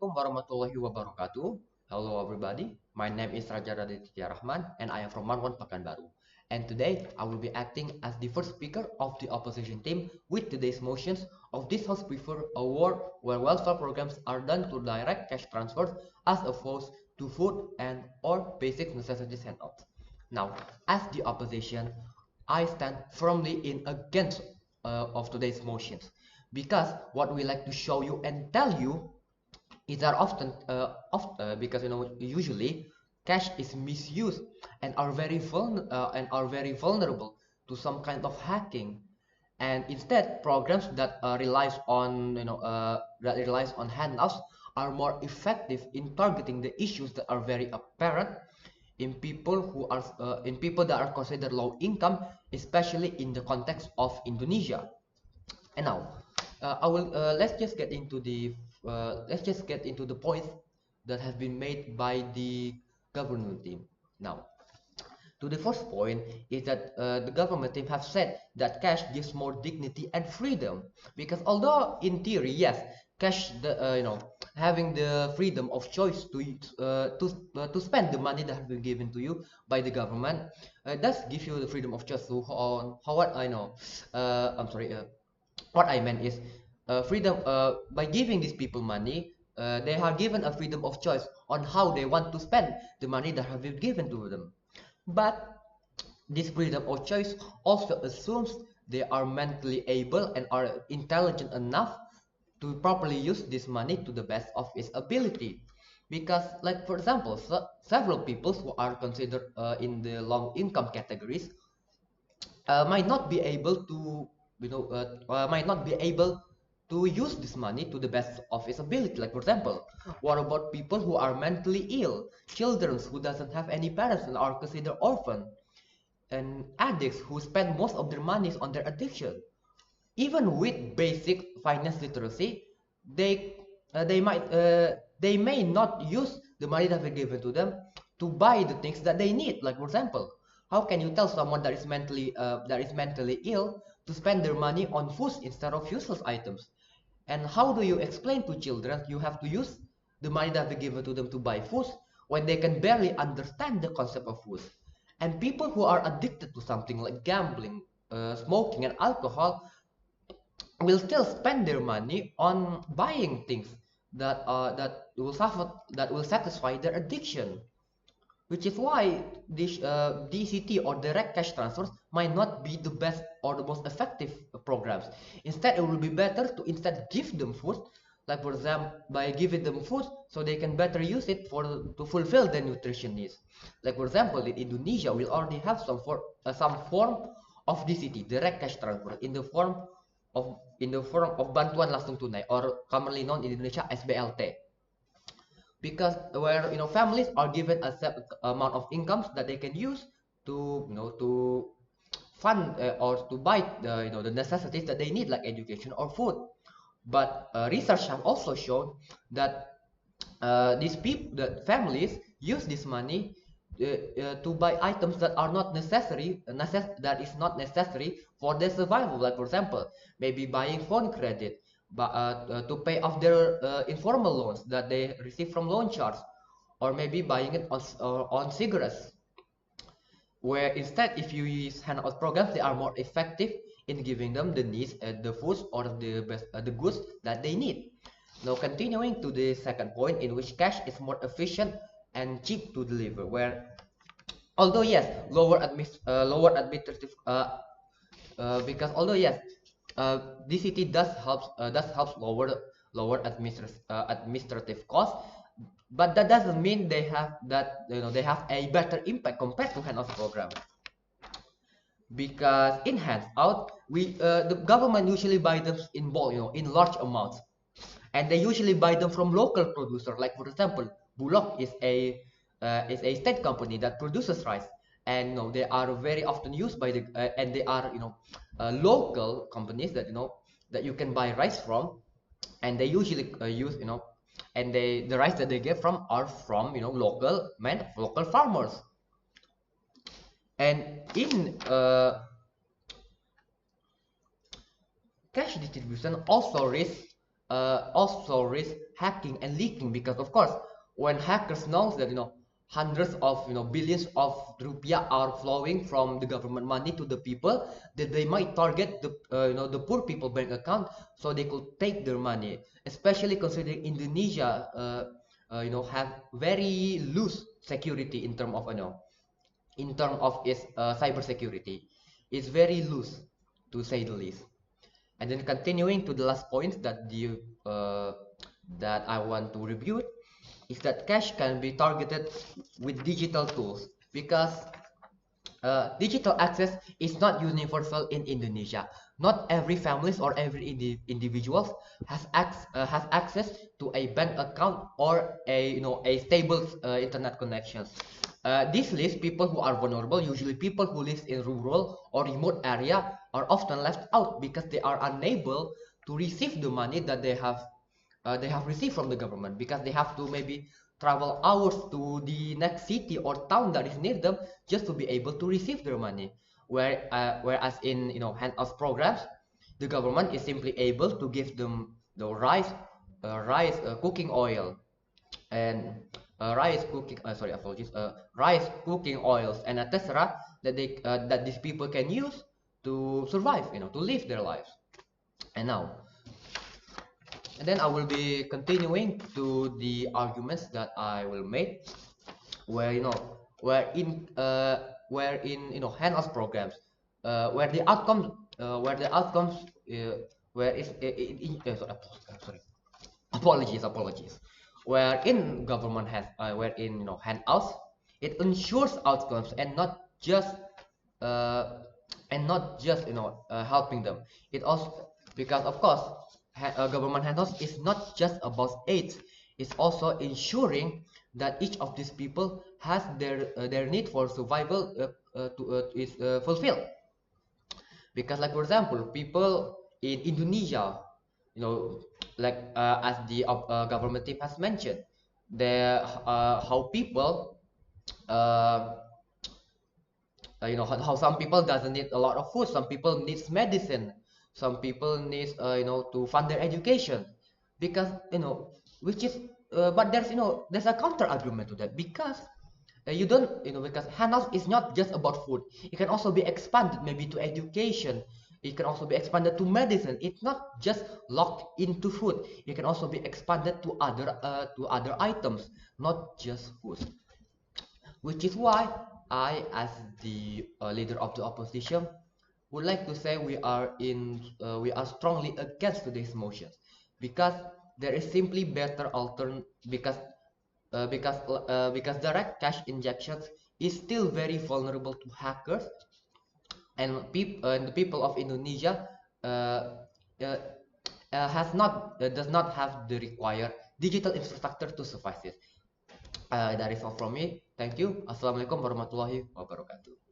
Assalamualaikum warahmatullahi wabarakatuh. Hello everybody, my name is Raditya and I am from Marwan Pekanbaru. And today I will be acting as the first speaker of the opposition team with today's motions of this House prefer a war where welfare programs are done through direct cash transfers as opposed to food and or basic necessities handouts. Now, as the opposition, I stand firmly in against of today's motions because what we like to show you and tell you is that because usually cash is misused and are very vulnerable to some kind of hacking, and instead programs that relies on handouts are more effective in targeting the issues that are very apparent in people that are considered low income, especially in the context of Indonesia. And now, I will let's just get into the points that have been made by the government team. Now, to the first point is that the government team have said that cash gives more dignity and freedom, because although in theory, yes, cash having the freedom of choice to spend the money that has been given to you by the government does give you the freedom of choice. So on how what I know, I'm sorry. What I meant is freedom by giving these people money, they are given a freedom of choice on how they want to spend the money that have been given to them. But this freedom of choice also assumes they are mentally able and are intelligent enough to properly use this money to the best of its ability. Because, like for example, several people who are considered in the low income categories might not be able to might not be able to use this money to the best of its ability. Like for example, what about people who are mentally ill, children who doesn't have any parents and are considered orphan, and addicts who spend most of their money on their addiction? Even with basic finance literacy, they they may not use the money that we given to them to buy the things that they need. Like for example, how can you tell someone that is mentally ill to spend their money on foods instead of useless items? And how do you explain to children you have to use the money that we given to them to buy foods when they can barely understand the concept of foods? And people who are addicted to something like gambling, smoking, and alcohol will still spend their money on buying things that will satisfy their addiction, which is why this DCT or direct cash transfers might not be the best or the most effective programs. Instead, it will be better to instead give them food, like for example, by giving them food so they can better use it to fulfill their nutrition needs. Like for example, in Indonesia, we already have some form of DCT, direct cash transfer, in the form of bantuan langsung tunai, or commonly known in Indonesia as BLT, because where families are given a set amount of incomes that they can use to fund or to buy the necessities that they need, like education or food. But research have also shown that that families use this money to buy items that are not that is not necessary for their survival. Like for example, maybe buying phone credit, but to pay off their informal loans that they receive from loan sharks, or maybe buying it on cigarettes. Where instead, if you use handout programs, they are more effective in giving them the needs, the foods or the goods that they need. Now, continuing to the second point, in which cash is more efficient and cheap to deliver. Where, although yes, lower administrative because although yes, DCT does help lower administrative costs, but that doesn't mean they have a better impact compared to handout program. Because in handout, the government usually buy them in bulk, in large amounts, and they usually buy them from local producer. Like for example, Bulog is a state company that produces rice, and they are very often used by the and they are local companies that you can buy rice from, and they usually use and the rice that they get from are from local farmers. And in cash distribution also risks also risk hacking and leaking, because of course when hackers knows that hundreds of billions of rupiah are flowing from the government money to the people, that they might target the the poor people bank account, so they could take their money, especially considering Indonesia have very loose security in term of its cyber security. It's very loose, to say the least. And then continuing to the last point that I want to review is that cash can be targeted with digital tools, because digital access is not universal in Indonesia. Not every families or every individuals has access to a bank account or a stable internet connections. This lists people who are vulnerable. Usually, people who live in rural or remote area are often left out because they are unable to receive the money that they have received from the government, because they have to maybe travel hours to the next city or town that is near them just to be able to receive their money. Whereas in handout programs, the government is simply able to give them the rice cooking oil, and rice cooking oils and etc., that these people can use to survive, to live their lives. And now, and then I will be continuing to the arguments that I will make, where where in hands programs, where the outcomes where is sorry, apologies, where in government has where in handouts, it ensures outcomes uh, and not just helping them. It also, because of course government handouts is not just about aid, it's also ensuring that each of these people has their need for survival is fulfilled. Because like for example, people in Indonesia, you know like as the government team has mentioned, there how people uh, how some people doesn't need a lot of food, some people needs medicine, some people needs to fund their education, because which is but there's a counter argument to that, because you don't because handouts is not just about food. It can also be expanded maybe to education. It can also be expanded to medicine. It's not just locked into food. It can also be expanded to other items, not just food. Which is why I, as the leader of the opposition, would like to say we are strongly against today's motions, because there is simply better altern because direct cash injections is still very vulnerable to hackers, and the people of Indonesia uh, uh, has not does not have the required digital infrastructure to suffice it. That is all from me. Thank you. Assalamualaikum warahmatullahi wabarakatuh.